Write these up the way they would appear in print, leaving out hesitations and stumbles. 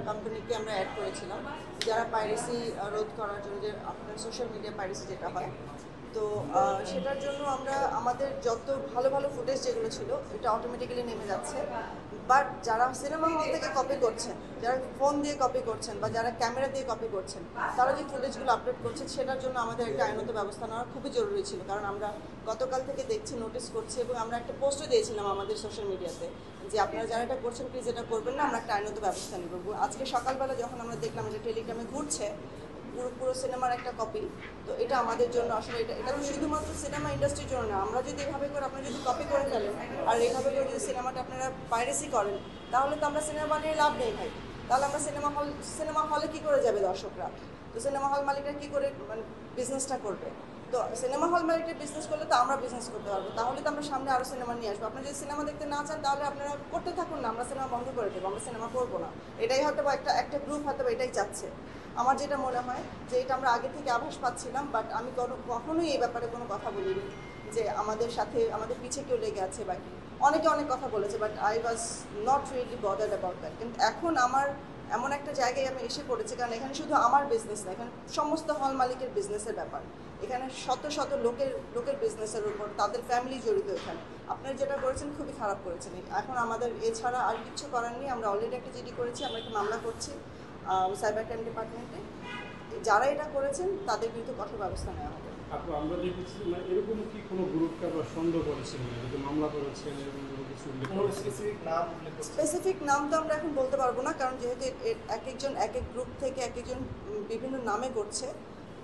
কোম্পানিকে আমরা অ্যাড করেছিলাম, যারা পাইরেসি রোধ করার জন্য, যে আপনার সোশ্যাল মিডিয়া পাইরেসি যেটা হয়। তো সেটার জন্য আমরা আমাদের যত ভালো ভালো ফুটেজ যেগুলো ছিল এটা অটোমেটিক্যালি নেমে যাচ্ছে। বাট যারা সিনেমা হল থেকে কপি করছেন, যারা ফোন দিয়ে কপি করছেন বা যারা ক্যামেরা দিয়ে কপি করছেন, তারা যে ফুটেজগুলো আপলোড করছে সেটার জন্য আমাদের একটা আইনত ব্যবস্থা নেওয়া খুবই জরুরি ছিল। কারণ আমরা গতকাল থেকে দেখছি, নোটিস করছি, এবং আমরা একটা পোস্টও দিয়েছিলাম আমাদের সোশ্যাল মিডিয়াতে যে আপনারা যারা এটা করছেন প্লিজ এটা করবেন না, আমরা একটা আইনত ব্যবস্থা নেব। আজকে সকালবেলা যখন আমরা দেখলাম যে টেলিগ্রামে ঘুরছে পুরো পুরো সিনেমার একটা কপি, তো এটা আমাদের জন্য আসলে এটা তো শুধুমাত্র সিনেমা ইন্ডাস্ট্রির জন্য না। আমরা যদি এভাবে করে আপনারা যদি কপি করে ফেলেন আর এইভাবে করে যদি সিনেমাটা আপনারা পাইরেসি করেন, তাহলে তো আমরা সিনেমা বানিয়ে লাভ নেই ভাই। তাহলে আমরা সিনেমা হলে কী করে যাবে দর্শকরা? তো সিনেমা হল মালিকরা কী করে মানে বিজনেসটা করবে? তো সিনেমা হল মালিকের বিজনেস করলে তো আমরা বিজনেস করতে পারবো, তাহলে তো আমরা সামনে আরও সিনেমা নিয়ে আসবো। আপনারা যদি সিনেমা দেখতে না চান তাহলে আপনারা করতে থাকুন না, আমরা সিনেমা বন্ধ করে দেবো, আমরা সিনেমা করবো না। এটাই হয়তো বা একটা গ্রুপ হয়তো বা এটাই চাচ্ছে। আমার যেটা মনে হয় যে এটা আমরা আগে থেকে আভাস পাচ্ছিলাম, বাট আমি কখনোই এই ব্যাপারে কোনো কথা বলিনি যে আমাদের সাথে আমাদের পিছে কেউ লেগে আছে বা কি। অনেকে অনেক কথা বলেছে, but I was not really bothered about that. কিন্তু এখন আমার এমন একটা জায়গায় আমি এসে পড়েছি, কারণ এখানে শুধু আমার বিজনেস না, এখানে সমস্ত হল মালিকের বিজনেসের ব্যাপার। এখানে শত শত লোকের বিজনেসের উপর তাদের ফ্যামিলি জড়িত। এখানে আপনারা যেটা করেছেন খুবই খারাপ করেছেন। এখন আমাদের এছাড়া আর কিছু করার নেই। আমরা অলরেডি একটা জিডি করেছি, আমরা একটা মামলা করছি সাইবার ক্রাইম ডিপার্টমেন্টে। যারা এটা করেছেন তাদের বিরুদ্ধে কঠোর ব্যবস্থা নেওয়া হবে। আপু, আমরা দেখেছি মানে এরকম কি কোনো গ্রুপকে আবার সন্দেহ করেছেন, যদি মামলা করেছেন এরকম কোনো কিছু স্পেসিফিক নাম তো আমরা এখন বলতে পারবো না, কারণ যেহেতু এক একজন এক এক গ্রুপ থেকে এক একজন বিভিন্ন নামে করছে।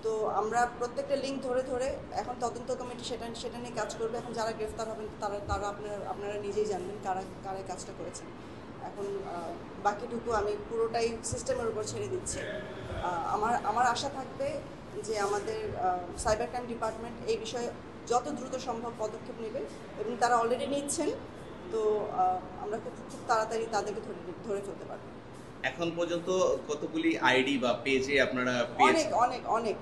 তো আমরা প্রত্যেকটা লিঙ্ক ধরে ধরে এখন তদন্ত কমিটি সেটা নিয়ে কাজ করবে। এখন যারা গ্রেফতার হবেন তারা আপনারা নিজেই জানবেন কারা কারা এই কাজটা করেছেন। এখন বাকিটুকু আমি পুরোটাই সিস্টেমের উপর ছেড়ে দিচ্ছি। আমার আশা থাকবে যে আমাদের সাইবার ক্রাইম ডিপার্টমেন্ট এই বিষয়ে যত দ্রুত সম্ভব পদক্ষেপ নেবে, এবং তারা অলরেডি নিচ্ছেন। তো আমরা খুব তাড়াতাড়ি তাদেরকে ধরে ফেলতে পারবো। এখন পর্যন্ত কতগুলি আইডি বা পেজে আপনারা অনেক অনেক অনেক